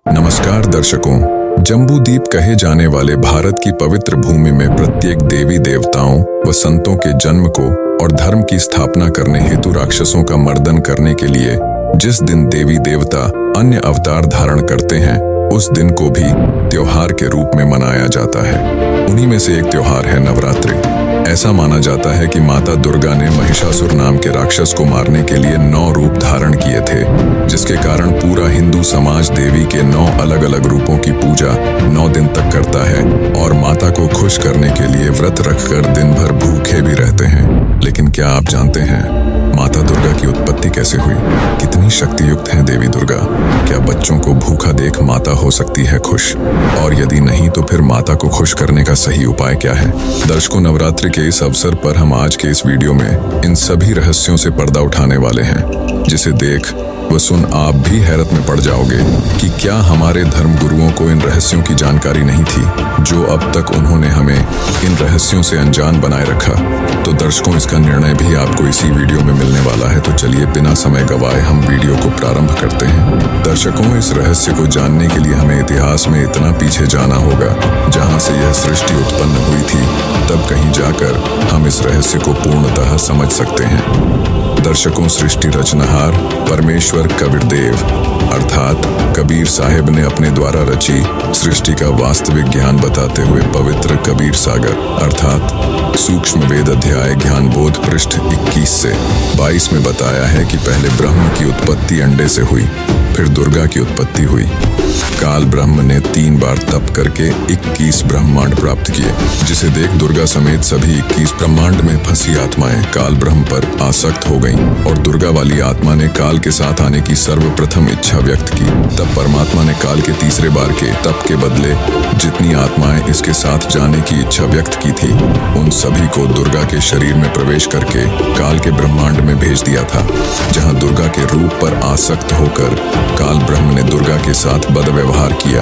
नमस्कार दर्शकों, जम्बूद्वीप कहे जाने वाले भारत की पवित्र भूमि में प्रत्येक देवी देवताओं व संतों के जन्म को और धर्म की स्थापना करने हेतु राक्षसों का मर्दन करने के लिए जिस दिन देवी देवता अन्य अवतार धारण करते हैं, उस दिन को भी त्योहार के रूप में मनाया जाता है। उन्हीं में से एक त्योहार है नवरात्रि। ऐसा माना जाता है कि माता दुर्गा ने महिषासुर नाम के राक्षस को मारने के लिए 9 रूप धारण किए थे, जिसके कारण पूरा हिंदू समाज देवी के 9 अलग अलग रूपों की पूजा 9 दिन तक करता है और माता को खुश करने के लिए व्रत रखकर दिन भर भूखे भी रहते हैं। लेकिन क्या आप जानते हैं माता दुर्गा की उत्पत्ति कैसे हुई? कितनी शक्तियुक्त है देवी दुर्गा? क्या बच्चों को भूखा देख माता हो सकती है खुश? और यदि नहीं तो फिर माता को खुश करने का सही उपाय क्या है? दर्शकों, नवरात्रि के इस अवसर पर हम आज के इस वीडियो में इन सभी रहस्यों से पर्दा उठाने वाले हैं, जिसे देख व सुन आप भी हैरत में पड़ जाओगे कि क्या हमारे धर्म गुरुओं को इन रहस्यों की जानकारी नहीं थी, जो अब तक उन्होंने हमें इन रहस्यों से अनजान बनाए रखा। तो दर्शकों, इसका निर्णय भी आपको इसी वीडियो में मिलने वाला है। तो चलिए बिना समय गवाए हम वीडियो को प्रारंभ करते हैं। दर्शकों, इस रहस्य को जानने के लिए हमें इतिहास में इतना पीछे जाना होगा जहाँ से यह सृष्टि उत्पन्न हुई थी, तब कहीं जाकर हम इस रहस्य को पूर्णतः समझ सकते हैं। दर्शकों, सृष्टि रचनहार परमेश्वर कबीरदेव अर्थात कबीर साहिब ने अपने द्वारा रची सृष्टि का वास्तविक ज्ञान बताते हुए पवित्र कबीर सागर अर्थात सूक्ष्म वेद अध्याय ज्ञान बोध पृष्ठ 21 से 22 में बताया है कि पहले ब्रह्म की उत्पत्ति अंडे से हुई, फिर दुर्गा की उत्पत्ति हुई। काल ब्रह्म ने 3 बार तप करके 21 ब्रह्मांड प्राप्त किए, जिसे देख दुर्गा समेत सभी 21 ब्रह्मांड में फंसी आत्माएं काल ब्रह्म पर आसक्त हो गईं और दुर्गा वाली आत्मा ने काल के साथ आने की सर्वप्रथम इच्छा व्यक्त की। तब परमात्मा ने काल के तीसरे बार के तप के बदले जितनी आत्माएं इसके साथ जाने की इच्छा व्यक्त की थी, उन सभी को दुर्गा के शरीर में प्रवेश करके काल के ब्रह्मांड में भेज दिया था, जहां दुर्गा के रूप पर आसक्त होकर काल ब्रह्म ने दुर्गा के साथ बदव्यवहार किया।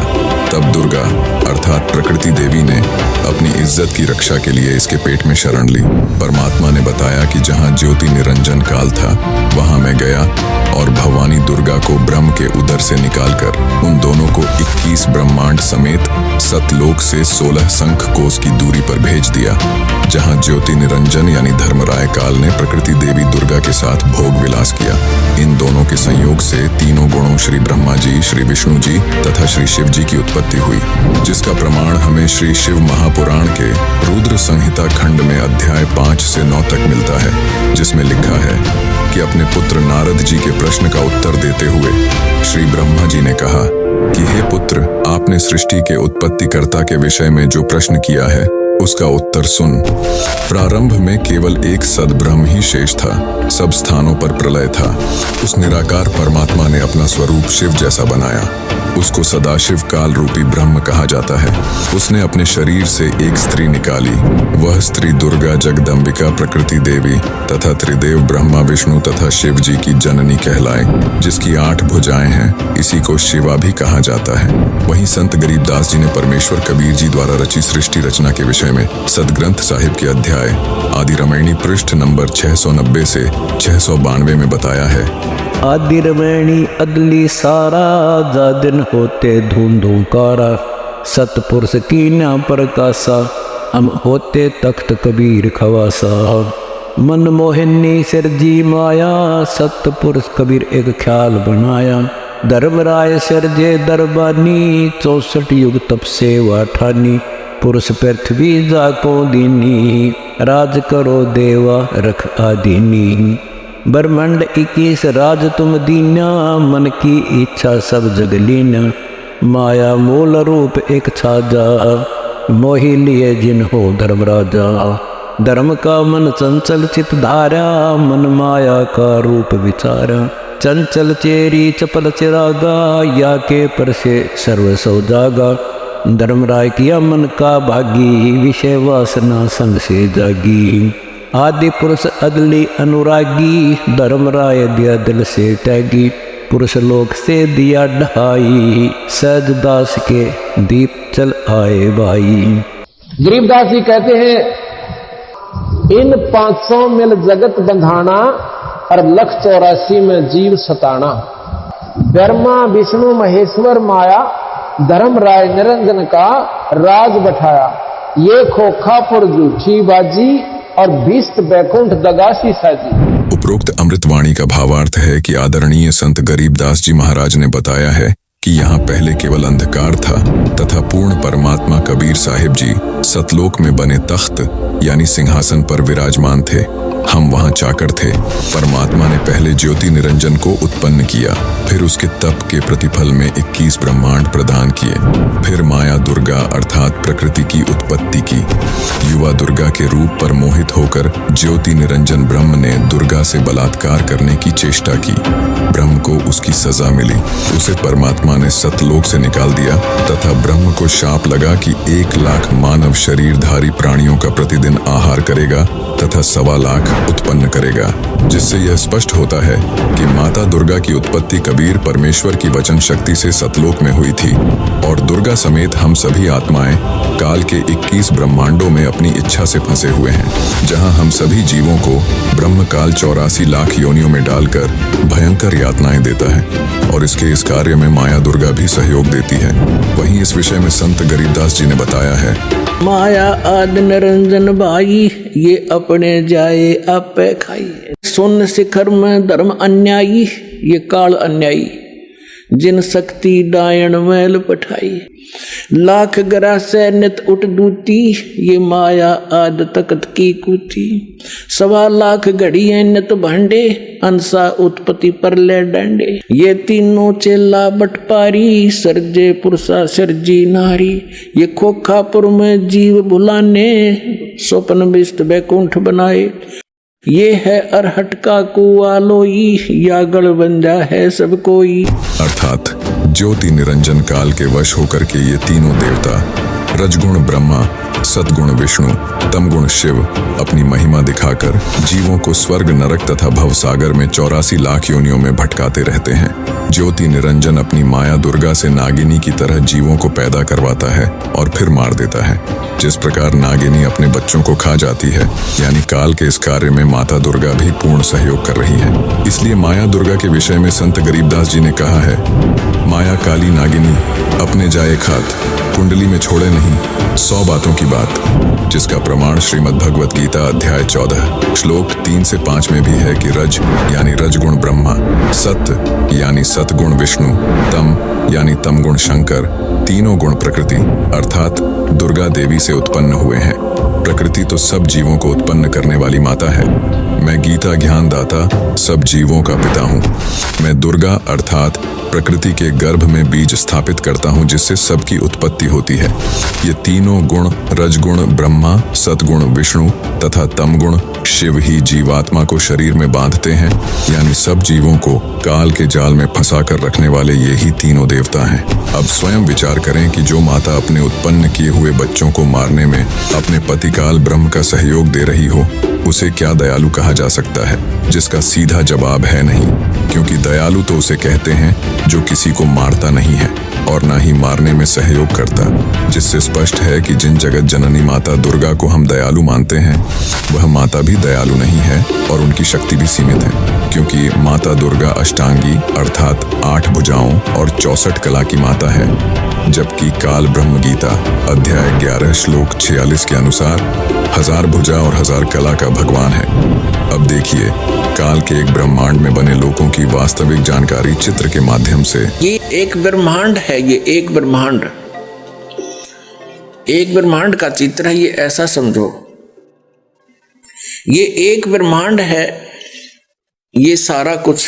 तब दुर्गा अर्थात प्रकृति देवी ने अपनी इज्जत की रक्षा के लिए इसके पेट में शरण ली। परमात्मा ने बताया कि जहां ज्योति निरंजन काल था, वहां मैं गया और भवानी दुर्गा को ब्रह्म के उदर से निकालकर उन दोनों को 21 ब्रह्मांड समेत सतलोक से 16 शंख कोस की दूरी पर भेज दिया, जहां ज्योति निरंजन यानी धर्मराय काल ने प्रकृति देवी दुर्गा के साथ भोग विलास किया। इन दोनों के संयोग से तीनों गुणों श्री ब्रह्मा जी, श्री विष्णु जी तथा श्री शिव जी की उत्पत्ति हुई, जिसका प्रमाण हमें श्री शिव महापुराण के रुद्र संहिता खंड में अध्याय 5 से 9 तक मिलता है, जिसमें लिखा है कि अपने पुत्र नारद जी के प्रश्न का उत्तर देते हुए श्री ब्रह्मा जी ने कहा कि हे पुत्र, आपने सृष्टि के उत्पत्तिकर्ता के विषय में जो प्रश्न किया है उसका उत्तर सुन। प्रारंभ में केवल एक सद्ब्रह्म ही शेष था, सब स्थानों पर प्रलय था। उस निराकार परमात्मा ने अपना स्वरूप शिव जैसा बनाया, उसको सदाशिव काल रूपी ब्रह्म कहा जाता है। उसने अपने शरीर से एक स्त्री निकाली, वह स्त्री दुर्गा जगदम्बिका प्रकृति देवी तथा त्रिदेव ब्रह्मा विष्णु तथा शिव जी की जननी कहलाए, जिसकी 8 भुजाएं हैं। इसी को शिवा भी कहा जाता है। वहीं संत गरीबदास जी ने परमेश्वर कबीर जी द्वारा रची सृष्टि रचना के विषय में सदग्रंथ साहिब के अध्याय आदि रामायणी पृष्ठ नंबर 690 से 692 में बताया है। आदि रामायणी अदली सारा, जा दिन होते धूम धूकारा, सतपुरुष की ना प्रकाशा, हम होते तख्त कबीर खवासा। मन मोहिनी सिरजी माया, सतपुरुष कबीर एक ख्याल बनाया। धर्मराय सिरजे दरबानी, 64 युग तप सेवा ठानी। पुरुष पृथ्वी जाको दीनी, राज करो देवा रख आदीनी। ब्रह्मांड 21 राज तुम दीना, मन की इच्छा सब जग लीना। माया मूल रूप एक छाजा, मोहि लिए जिन हो धर्मराजा। धर्म का मन चंचल चित धारा, मन माया का रूप विचारा। चंचल चेरी चपल चिरागा, या के पर से सर्व सौ जागा। धर्मराय किया मन का भागी, विषय वासना संग से जागी। आदि पुरुष अदली अनुरागी, धर्मराय दिया दिल से त्यागी। पुरुष लोक से दिया ढाई, सहज दास के दीप चल आए भाई। गरीबदास जी कहते हैं इन 500 मिल जगत बंधाना और 184 में जीव सताना। ब्रह्मा विष्णु महेश्वर माया धर्म राय निरंजन का राज बैठाया। ये खोखापुर झूठी बाजी और भीष्ट बैकुंठ दगासी साजी। उपरोक्त अमृतवाणी का भावार्थ है कि आदरणीय संत गरीबदास जी महाराज ने बताया है कि यहाँ पहले केवल अंधकार था तथा पूर्ण परमात्मा कबीर साहिब जी सतलोक में बने तख्त यानी सिंहासन पर विराजमान थे। हम वहाँ चाकर थे। परमात्मा ने पहले ज्योति निरंजन को उत्पन्न किया, फिर उसके तप के प्रतिफल में 21 ब्रह्मांड प्रदान किए, फिर माया दुर्गा अर्थात प्रकृति की उत्पत्ति की। युवा दुर्गा के रूप पर मोहित होकर ज्योति निरंजन ब्रह्म ने दुर्गा से बलात्कार करने की चेष्टा की। ब्रह्म को उसकी सजा मिली। उसे परमात्मा ने सतलोक से निकाल दिया तथा ब्रह्म को शाप लगा कि 1 लाख मानव शरीरधारी प्राणियों का प्रतिदिन आहार करेगा तथा 1.25 लाख उत्पन्न करेगा, जिससे यह स्पष्ट होता है कि माता दुर्गा की उत्पत्ति कबीर परमेश्वर की वचन शक्ति से सतलोक में हुई थी और दुर्गा समेत हम सभी आत्माएं काल के 21 ब्रह्मांडों में अपनी इच्छा से फंसे हुए हैं, जहां हम सभी जीवों को ब्रह्म काल 84 लाख योनियों में डालकर भयंकर यातनाएं देता है और इसके इस कार्य में माया दुर्गा भी सहयोग देती है। वहीं इस विषय में संत गरीबदास जी ने बताया है, माया आदि निरंजन भाई ये अपने जाए आपे खाई। सुन शिखर में धर्म अन्यायी ये काल अन्यायी, जिन शक्ति डायन मैल पठाई। लाख गरा से नित उठ दूती ये माया आद तकत की कूती। 1.25 लाख घड़िए नित भांडे अंसा उत्पत्ति पर ले डांडे। ये तीनों चेला बटपारी सरजे पुरुषा सरजी नारी। ये खोखापुर में जीव भुलाने स्वप्न बिस्त बैकुंठ बनाए। ये है अरहट का कुआ लोई या गढ़बंजा है सब कोई। अर्थात ज्योति निरंजन काल के वश होकर के ये तीनों देवता रजगुण ब्रह्मा, सतगुण विष्णु, तमगुण शिव अपनी महिमा दिखाकर जीवों को स्वर्ग नरक तथा भवसागर में 84 लाख योनियों में भटकाते रहते हैं। ज्योति निरंजन अपनी माया दुर्गा से नागिनी की तरह जीवों को पैदा करवाता है और फिर मार देता है। जिस प्रकार नागिनी अपने बच्चों को खा जाती है, यानी काल के इस कार्य में माता दुर्गा भी पूर्ण सहयोग कर रही है। इसलिए माया दुर्गा के विषय में संत गरीबदास जी ने कहा है, माया काली नागिनी अपने जाए खात, कुंडली में छोड़े नहीं 100 बातों की बात, जिसका प्रमाण श्रीमद् भगवत गीता अध्याय 14 श्लोक 3 से 5 में भी है कि रज यानी रजगुण ब्रह्मा, सत्य यानी सतगुण विष्णु, तम यानी तमगुण शंकर, तीनों गुण प्रकृति अर्थात दुर्गा देवी से उत्पन्न हुए हैं। प्रकृति तो सब जीवों को उत्पन्न करने वाली माता है। मैं गीता ज्ञान दाता सब जीवों का पिता हूँ। मैं दुर्गा अर्थात प्रकृति के गर्भ में बीज स्थापित करता हूँ, जिससे सबकी उत्पत्ति होती है। ये तीनों गुण रजगुण ब्रह्मा, सतगुण विष्णु तथा तमगुण शिव ही जीवात्मा को शरीर में बांधते हैं, यानी सब जीवों को काल के जाल में फंसा कर रखने वाले ये ही तीनों देवता हैं। अब स्वयं विचार करें कि जो माता अपने उत्पन्न किए हुए बच्चों को मारने में अपने पति काल ब्रह्म का सहयोग दे रही हो, उसे क्या दयालु कहा जा सकता है? जिसका सीधा जवाब है नहीं, क्योंकि दयालु तो उसे कहते हैं जो किसी को मारता नहीं है और ना ही मारने में सहयोग करता, जिससे स्पष्ट है कि जिन जगत जननी माता दुर्गा को हम दयालु मानते हैं, वह माता भी दयालु नहीं है और उनकी शक्ति भी सीमित है, क्योंकि माता दुर्गा अष्टांगी अर्थात 8 भुजाओं और 64 कला की माता है। जबकि काल ब्रह्म गीता अध्याय 11 श्लोक 46 के अनुसार 1000 भुजा और 1000 कला का भगवान है। अब देखिए काल के एक ब्रह्मांड में बने लोगों की वास्तविक जानकारी चित्र के माध्यम से। ये एक ब्रह्मांड है, ये एक ब्रह्मांड का चित्र है। ये ऐसा समझो, ये एक ब्रह्मांड है। ये सारा कुछ,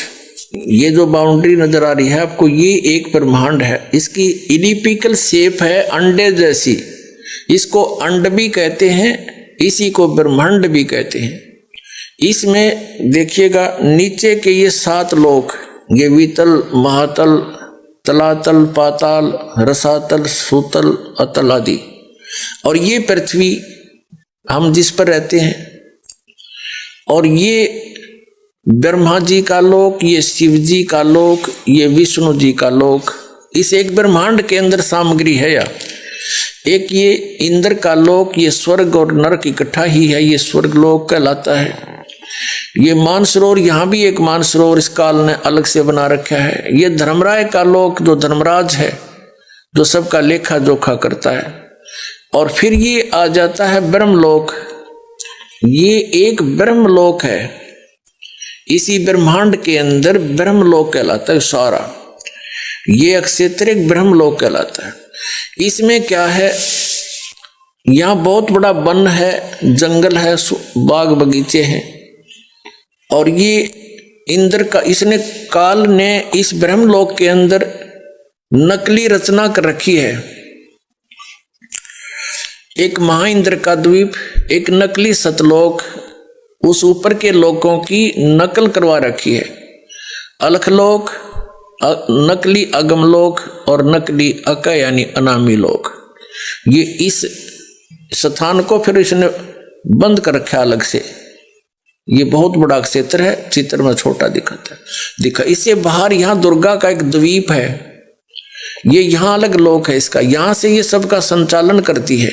ये जो बाउंड्री नजर आ रही है आपको, ये एक ब्रह्मांड है। इसकी इलिप्टिकल शेप है अंडे जैसी। इसको अंड भी कहते हैं, इसी को ब्रह्मांड भी कहते हैं। इसमें देखिएगा नीचे के ये 7 लोक, ये वितल, महातल, तलातल, पाताल, रसातल, सूतल, अतल आदि, और ये पृथ्वी हम जिस पर रहते हैं, और ये ब्रह्मा जी का लोक, ये शिव जी का लोक, ये विष्णु जी का लोक। इस एक ब्रह्मांड के अंदर सामग्री है। या एक ये इंद्र का लोक, ये स्वर्ग और नरक इकट्ठा ही है, ये स्वर्ग लोक कहलाता है। ये मानसरोवर, यहाँ भी एक मानसरोवर इस काल ने अलग से बना रखा है। ये धर्मराय का लोक जो धर्मराज है, जो सबका लेखा जोखा करता है। और फिर ये आ जाता है ब्रह्मलोक। ये एक ब्रह्मलोक है, इसी ब्रह्मांड के अंदर ब्रह्मलोक कहलाता है सारा। ये अक्षेत्र एक ब्रह्मलोक कहलाता है। इसमें क्या है, यहाँ बहुत बड़ा वन है, जंगल है, बाग बगीचे हैं। और ये इंद्र का, इसने काल ने इस ब्रह्मलोक के अंदर नकली रचना कर रखी है। एक महाइंद्र का द्वीप, एक नकली सतलोक, उस ऊपर के लोकों की नकल करवा रखी है। अलखलोक, नकली अगमलोक और नकली अक यानी अनामी लोक। ये इस स्थान को फिर इसने बंद कर रखा अलग से। ये बहुत बड़ा क्षेत्र है, चित्र में छोटा दिखा। इससे बाहर यहाँ दुर्गा का एक द्वीप है, ये यहाँ अलग लोक है इसका, यहाँ से ये सबका संचालन करती है।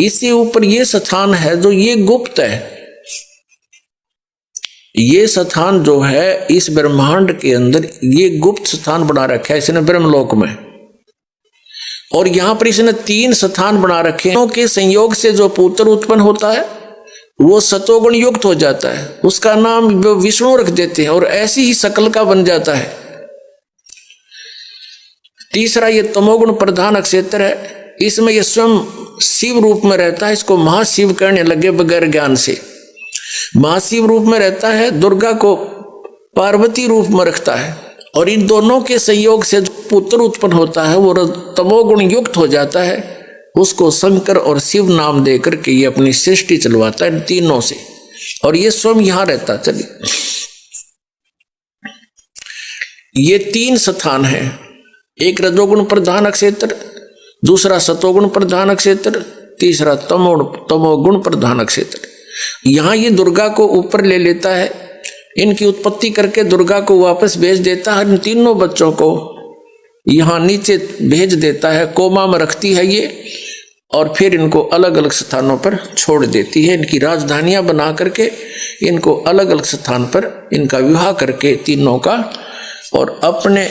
इससे ऊपर ये स्थान है जो ये गुप्त है। ये स्थान जो है इस ब्रह्मांड के अंदर ये गुप्त स्थान बना रखा है इसने ब्रह्मलोक में। और यहां पर इसने 3 स्थान बना रखे हैं के संयोग से जो पुत्र उत्पन्न होता है वो सतोगुण युक्त हो जाता है, उसका नाम विष्णु रख देते हैं और ऐसी ही शकल का बन जाता है। तीसरा ये तमोगुण प्रधान क्षेत्र है, इसमें ये स्वयं शिव रूप में रहता है। इसको महाशिव कहने लगे बगैर ज्ञान से। महाशिव रूप में रहता है, दुर्गा को पार्वती रूप में रखता है। और इन दोनों के संयोग से जो पुत्र उत्पन्न होता है वो तमोगुण युक्त हो जाता है, उसको शंकर और शिव नाम दे करके ये अपनी सृष्टि चलवाता है तीनों से। और ये स्वयं यहां रहता। चलिए, ये 3 स्थान है, एक रजोगुण प्रधान क्षेत्र, दूसरा सतोगुण प्रधान क्षेत्र, तीसरा तमोगुण प्रधान क्षेत्र। यहां ये दुर्गा को ऊपर ले लेता है, इनकी उत्पत्ति करके दुर्गा को वापस भेज देता है। इन तीनों बच्चों को यहां नीचे भेज देता है, कोमा में रखती है ये, और फिर इनको अलग अलग स्थानों पर छोड़ देती है। इनकी राजधानियां बना करके इनको अलग अलग स्थान पर इनका विवाह करके तीनों का, और अपने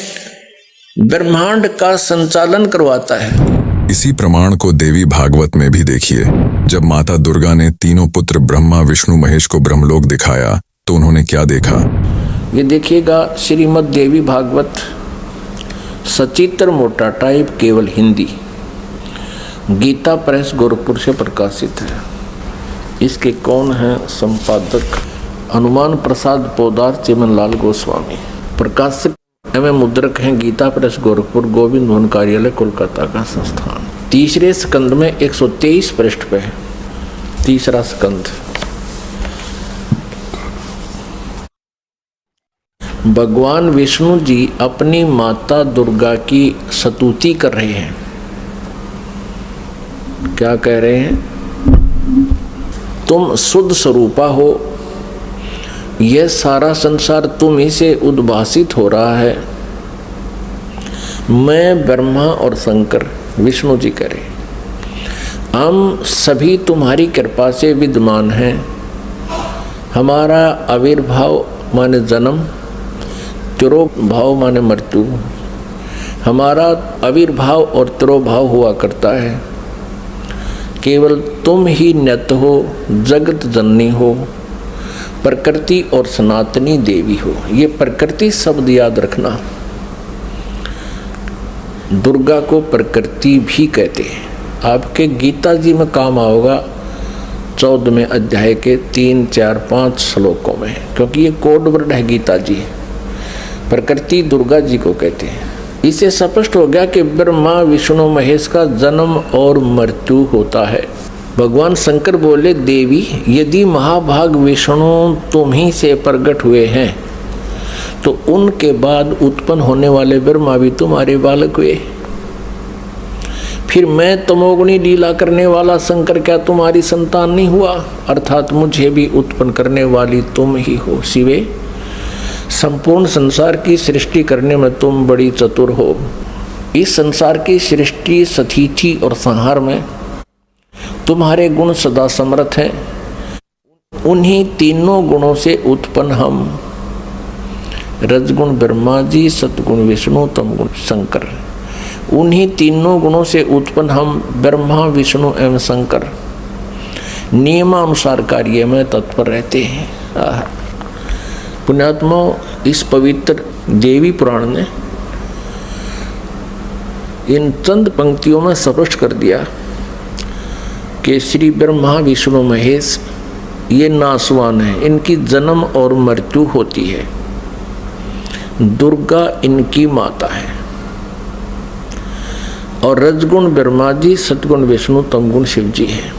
ब्रह्मांड का संचालन करवाता है। इसी प्रमाण को देवी भागवत में भी देखिए। जब माता दुर्गा ने तीनों पुत्र ब्रह्मा विष्णु महेश को ब्रह्मलोक दिखाया तो उन्होंने क्या देखा? ये देखिएगा, श्रीमद् देवी भागवत सचित्र मोटा टाइप, केवल हिंदी, गीता प्रेस गोरखपुर से प्रकाशित है। इसके कौन है संपादक? हनुमान प्रसाद पोदार चिमनलाल गोस्वामी। प्रकाशक एवं मुद्रक हैं गीता प्रेस गोरखपुर, गोविंद भवन कार्यालय कोलकाता का संस्थान। तीसरे स्कंद में 123 पृष्ठ पे है, तीसरा स्कंद। भगवान विष्णु जी अपनी माता दुर्गा की स्तुति कर रहे हैं। क्या कह रहे हैं? तुम शुद्ध स्वरूपा हो, यह सारा संसार तुम ही से उद्भासित हो रहा है। मैं, ब्रह्मा और शंकर, विष्णु जी करें, हम सभी तुम्हारी कृपा से विद्यमान हैं। हमारा आविर्भाव माने जन्म, तिरोभाव माने मृत्यु, हमारा आविर्भाव और तिरोभाव हुआ करता है। केवल तुम ही नित्य हो, जगत जननी हो, प्रकृति और सनातनी देवी हो। ये प्रकृति शब्द याद रखना। दुर्गा को प्रकृति भी कहते हैं। आपके गीता जी में काम आओगा 14वें अध्याय के 3, 4, 5 श्लोकों में, क्योंकि ये कोड वर्ड है गीता जी। प्रकृति दुर्गा जी को कहते हैं। इससे स्पष्ट हो गया कि ब्रह्मा विष्णु महेश का जन्म और मृत्यु होता है। भगवान शंकर बोले, देवी यदि महाभाग विष्णु तुम ही से प्रकट हुए हैं तो उनके बाद उत्पन्न होने वाले ब्रह्मा भी तुम्हारे बालक हुए। फिर मैं तमोगुणी लीला करने वाला शंकर क्या तुम्हारी संतान नहीं हुआ? अर्थात मुझे भी उत्पन्न करने वाली तुम ही हो। शिवे, संपूर्ण संसार की सृष्टि करने में तुम बड़ी चतुर हो। इस संसार की सृष्टि, स्थिति और संहार में तुम्हारे गुण सदा समर्थ हैं। उन्हीं तीनों गुणों से उत्पन्न हम रजगुण ब्रह्मा जी, सतगुण विष्णु, तमगुण शंकर, उन्हीं तीनों गुणों से उत्पन्न हम ब्रह्मा, विष्णु एवं शंकर नियमानुसार कार्य में तत्पर रहते हैं। पुण्यात्मा, इस पवित्र देवी पुराण ने इन चंद पंक्तियों में स्पष्ट कर दिया कि श्री ब्रह्मा, विष्णु, महेश ये नासवान है, इनकी जन्म और मृत्यु होती है। दुर्गा इनकी माता है और रजगुण ब्रह्मा जी, सतगुण विष्णु, तमगुण शिव जी है।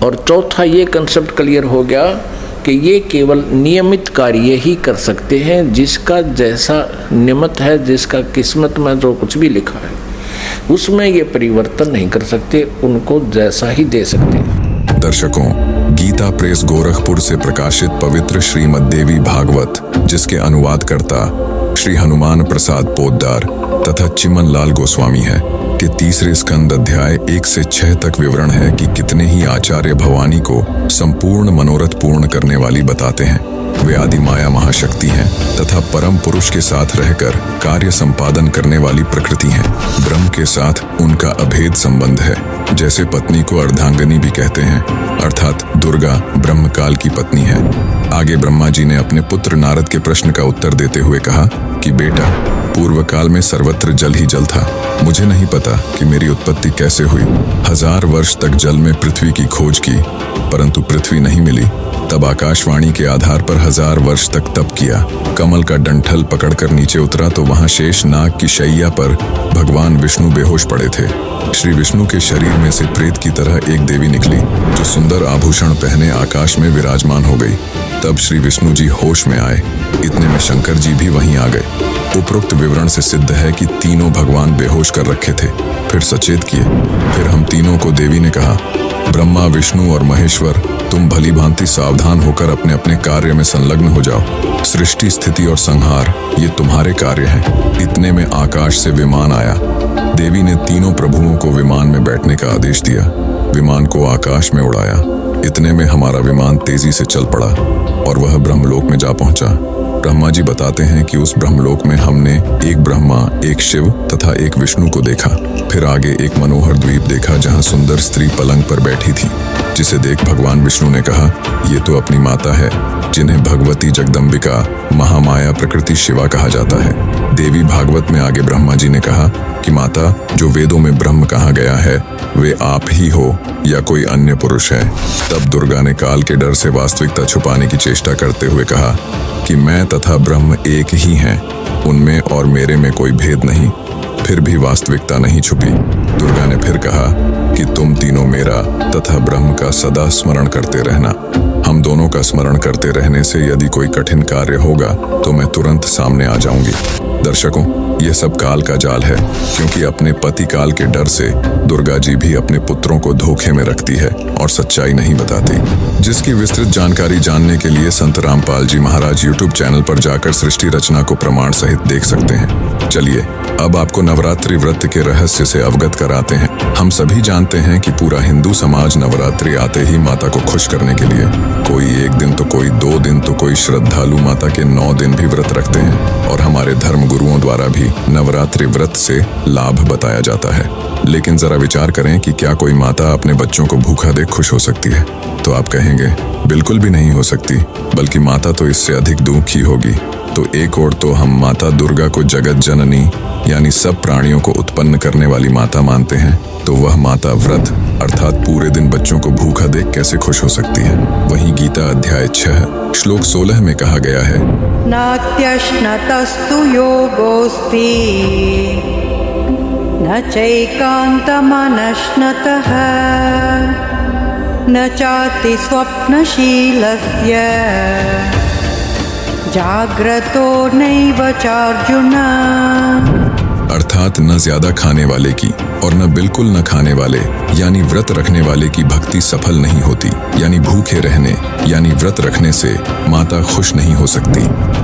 और चौथा ये कंसेप्ट क्लियर हो गया कि ये केवल नियमित कार्य ही कर सकते हैं। जिसका जैसा नियमित है, जिसका किस्मत में जो कुछ भी लिखा है उसमें ये परिवर्तन नहीं कर सकते, उनको जैसा ही दे सकते हैं। दर्शकों, गीता प्रेस गोरखपुर से प्रकाशित पवित्र श्रीमद् देवी भागवत, जिसके अनुवादकर्ता श्री हनुमान प्रसाद पोद्दार तथा चिमन लाल गोस्वामी है, के तीसरे स्कंद अध्याय 1 से 6 तक विवरण है कि कितने ही आचार्य भवानी को संपूर्ण मनोरथ पूर्ण करने वाली बताते हैं। वे आदि माया महाशक्ति हैं तथा परम पुरुष के साथ रहकर कार्य संपादन करने वाली प्रकृति हैं। ब्रह्म के साथ उनका अभेद संबंध है। जैसे पत्नी को अर्धांगिनी भी कहते हैं, अर्थात दुर्गा ब्रह्मकाल की पत्नी है। आगे ब्रह्मा जी ने अपने पुत्र नारद के प्रश्न का उत्तर देते हुए कहा कि बेटा, पूर्व काल में सर्वत्र जल ही जल था। मुझे नहीं पता कि मेरी उत्पत्ति कैसे हुई। 1000 वर्ष तक जल में पृथ्वी की खोज की, परंतु पृथ्वी नहीं मिली। तब आकाशवाणी के आधार पर 1000 वर्ष तक तप किया। कमल का डंठल पकड़कर नीचे उतरा तो वहां शेष नाग की शैया पर भगवान विष्णु बेहोश पड़े थे। श्री विष्णु के शरीर में से प्रेत की तरह एक देवी निकली, जो सुंदर आभूषण पहने आकाश में विराजमान हो गई। तब श्री विष्णु जी होश में आए। इतने में शंकर जी भी वहीं आ गए। उपरोक्त विवरण से सिद्ध है कि तीनों भगवान बेहोश कर रखे थे, फिर सचेत किए। फिर हम तीनों को देवी ने कहा, ब्रह्मा, विष्णु और महेश्वर, तुम भली भांति सावधान होकर अपने अपने कार्य में संलग्न हो जाओ। सृष्टि, स्थिति और संहार ये तुम्हारे कार्य हैं। इतने में आकाश से विमान आया। देवी ने तीनों प्रभुओं को विमान में बैठने का आदेश दिया। विमान को आकाश में उड़ाया। इतने में हमारा विमान तेजी से चल पड़ा और वह ब्रह्मलोक में जा पहुंचा। ब्रह्मा जी बताते हैं कि उस ब्रह्मलोक में हमने एक ब्रह्मा, एक शिव तथा एक विष्णु को देखा। फिर आगे एक मनोहर द्वीप देखा जहां सुंदर स्त्री पलंग पर बैठी थी, जिसे देख भगवान विष्णु ने कहा, ये तो अपनी माता है, जिन्हें भगवती जगदम्बिका महामाया प्रकृति शिवा कहा जाता है। देवी भागवत में आगे ब्रह्मा जी ने कहा कि माता, जो वेदों में ब्रह्म कहा गया है वे आप ही हो या कोई अन्य पुरुष है। तब दुर्गा ने काल के डर से वास्तविकता छुपाने की चेष्टा करते हुए कहा कि मैं तथा ब्रह्म एक ही हैं, उनमें और मेरे में कोई भेद नहीं। फिर भी वास्तविकता नहीं छुपी। दुर्गा ने फिर कहा कि तुम तीनों मेरा तथा ब्रह्म का सदा स्मरण करते रहना। हम दोनों का स्मरण करते रहने से यदि कोई कठिन कार्य होगा तो मैं तुरंत सामने आ जाऊंगी। दर्शकों, यह सब काल का जाल है, क्योंकि अपने पति काल के डर से दुर्गा जी भी अपने पुत्रों को धोखे में रखती है और सच्चाई नहीं बताती। जिसकी विस्तृत जानकारी जानने के लिए संत रामपाल जी महाराज यूट्यूब चैनल पर जाकर सृष्टि रचना को प्रमाण सहित देख सकते हैं। चलिए अब आपको नवरात्रि व्रत के रहस्य से अवगत कराते हैं। हम सभी जानते हैं कि पूरा हिंदू समाज नवरात्रि आते ही माता को खुश करने के लिए कोई 1 दिन तो कोई 2 दिन तो कोई श्रद्धालु माता के 9 दिन भी व्रत रखते हैं और हमारे धर्म गुरुओं द्वारा भी नवरात्रि व्रत से लाभ बताया जाता है। लेकिन जरा विचार करें कि क्या कोई माता अपने बच्चों को भूखा देख खुश हो सकती है? तो आप कहेंगे बिल्कुल भी नहीं हो सकती, बल्कि माता तो इससे अधिक दुखी होगी। तो एक ओर तो हम माता दुर्गा को जगत जननी यानी सब प्राणियों को उत्पन्न करने वाली माता मानते हैं, तो वह माता व्रत अर्थात पूरे दिन बच्चों को भूखा देख कैसे खुश हो सकती है? वहीं गीता अध्याय 6 श्लोक 16 में कहा गया है, नात्यश्नतस्तु योगोऽस्ति न चैकान्तमनश्नतः न चाति स्वप्नशीलस्य जाग्रतो नैव चार्जुन। अर्थात न ज्यादा खाने वाले की और न बिल्कुल न खाने वाले यानी व्रत रखने वाले की भक्ति सफल नहीं होती। यानी भूखे रहने यानी व्रत रखने से माता खुश नहीं हो सकती।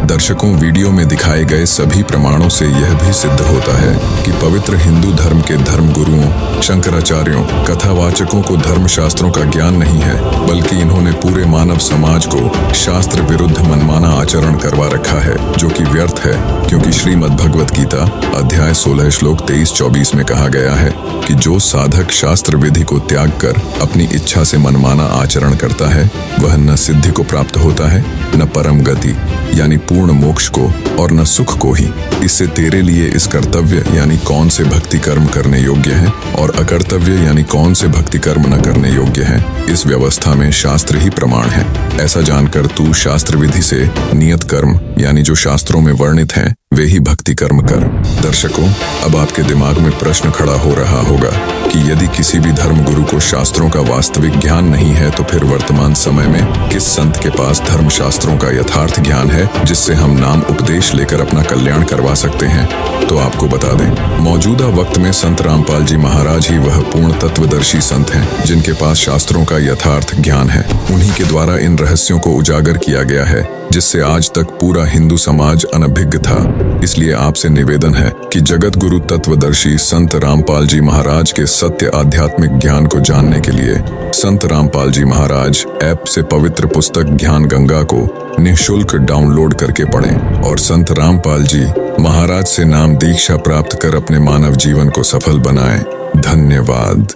दर्शकों, वीडियो में दिखाए गए सभी प्रमाणों से यह भी सिद्ध होता है कि पवित्र हिंदू धर्म के धर्म गुरुओं, शंकराचार्यों, कथावाचकों को धर्म शास्त्रों का ज्ञान नहीं है, बल्कि इन्होंने पूरे मानव समाज को शास्त्र विरुद्ध मनमाना आचरण करवा रखा है, जो कि व्यर्थ है। क्योंकि श्रीमद् भगवत गीता अध्याय 16 श्लोक 23-24 में कहा गया है कि जो साधक शास्त्र विधि को त्याग कर अपनी इच्छा से मनमाना आचरण करता है वह न सिद्धि को प्राप्त होता है, न परम गति यानी पूर्ण मोक्ष को, और न सुख को ही। इससे तेरे लिए इस कर्तव्य यानी कौन से भक्ति कर्म करने योग्य हैं और अकर्तव्य यानी कौन से भक्ति कर्म न करने योग्य हैं, इस व्यवस्था में शास्त्र ही प्रमाण है। ऐसा जानकर तू शास्त्र विधि से नियत कर्म यानी जो शास्त्रों में वर्णित हैं वे ही भक्ति कर्म कर। दर्शकों, अब आपके दिमाग में प्रश्न खड़ा हो रहा होगा कि यदि किसी भी धर्म गुरु को शास्त्रों का वास्तविक ज्ञान नहीं है तो फिर वर्तमान समय में किस संत के पास धर्म शास्त्रों का यथार्थ ज्ञान है जिससे हम नाम उपदेश लेकर अपना कल्याण करवा सकते हैं। तो आपको बता दें, मौजूदा वक्त में संत रामपाल जी महाराज ही वह पूर्ण तत्वदर्शी संत हैं जिनके पास शास्त्रों का यथार्थ ज्ञान है। उन्हीं के द्वारा इन रहस्यों को उजागर किया गया है जिससे आज तक पूरा हिंदू समाज अनभिज्ञ था। इसलिए आपसे निवेदन है कि जगत गुरु तत्वदर्शी संत रामपाल जी महाराज के सत्य आध्यात्मिक ज्ञान को जानने के लिए संत रामपाल जी महाराज ऐप से पवित्र पुस्तक ज्ञान गंगा को निःशुल्क डाउनलोड करके पढ़ें और संत रामपाल जी महाराज से नाम दीक्षा प्राप्त कर अपने मानव जीवन को सफल बनाएं। धन्यवाद।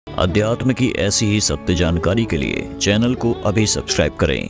अध्यात्म की ऐसी ही सत्य जानकारी के लिए चैनल को अभी सब्सक्राइब करें।